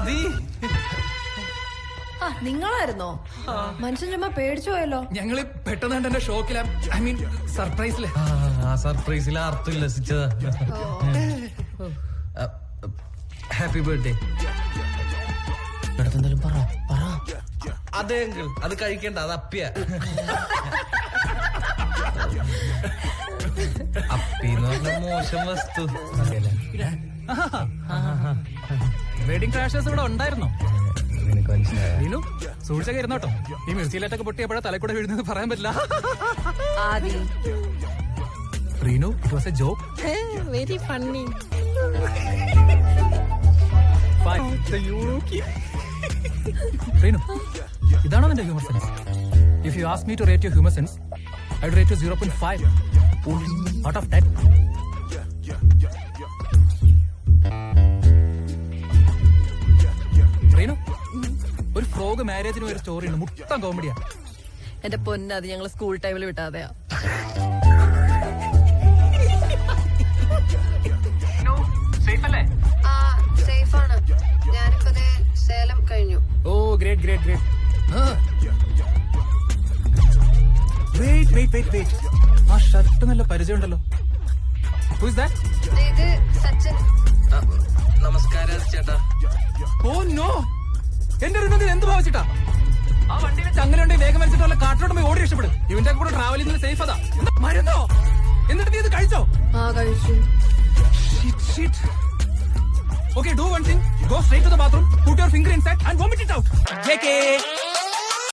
നീ നിങ്ങളായിരുന്നോ? മനുഷ്യൻ ചുമ്മാ പേടിച്ചു പോയല്ലോ. ഞങ്ങള് പെട്ടെന്ന് എന്റെ ഷോക്കില ഐ മീൻ സർപ്രൈസില്. ആ സർപ്രൈസിൽ അർത്ഥം ഇല്ലസിച്ചതാ. Happy birthday. എന്തായാലും പറ. അതെ അങ്കിൾ, അത് കഴിക്കണ്ട, അത് അപ്പിയ. അപ്പിന്ന് പറഞ്ഞ മോശം വസ്തു. വെഡിങ് ക്രാഷേഴ്സ് ഇവിടെ ഉണ്ടായിരുന്നോ? നിനക്ക് മനസ്സിലായോ? നീനു സൂക്ഷിച്ചൊക്കെ ഇരുന്നോട്ടോ. ഈ മിർച്ചിയിലൊക്കെ പൊട്ടിയപ്പോഴാ തലക്കൂടെ വീഴുന്നത് പറയാൻ പറ്റില്ല. Adi Reenu, it was a joke. Very funny. Reenu, ഇതാണോ നിന്റെ humour sense? If you ask me to rate your humour sense, I would rate you 0.5 out of 10. Reenu, ഒരു ഫ്രോഗ് മാരേജിന് ഒരു സ്റ്റോറി ഉണ്ട്, മുട്ടം കോമഡിയാ. എന്റെ പൊന്ന്, അത് ഞങ്ങൾ സ്കൂൾ ടൈമിൽ വിട്ടാതെയാ. സേഫാണ്. ഞാനിപ്പോ സേലം കഴിഞ്ഞു. Oh great great great. Wait wait wait wait, ആ ഷർട്ട് നല്ല പരിചയമുണ്ടല്ലോ. Who is that? ഇത് സച്ചിൻ. നമസ്കാരം ചേട്ടാ. ഓ നോ, എന്റെ റിനോദിന് എന്ത് ഭാവിച്ചിട്ടാ? ആ വണ്ടിയിലെ ചങ്ങലുണ്ടെങ്കിൽ വേഗം വലിച്ചിട്ട് വല്ല കാട്ടിലോട്ട് പോയി ഓടി രക്ഷപ്പെടും. ഇവന്റെ കൂടെ ട്രാവൽ ചെയ്യുന്നത് സേഫ് അതാ. മരുന്നോ? എന്നിട്ട് നീ ഇത് കഴിച്ചോ? കഴിച്ചു. Okay, do one thing. Go straight to the bathroom, put your finger inside and vomit it out. JK.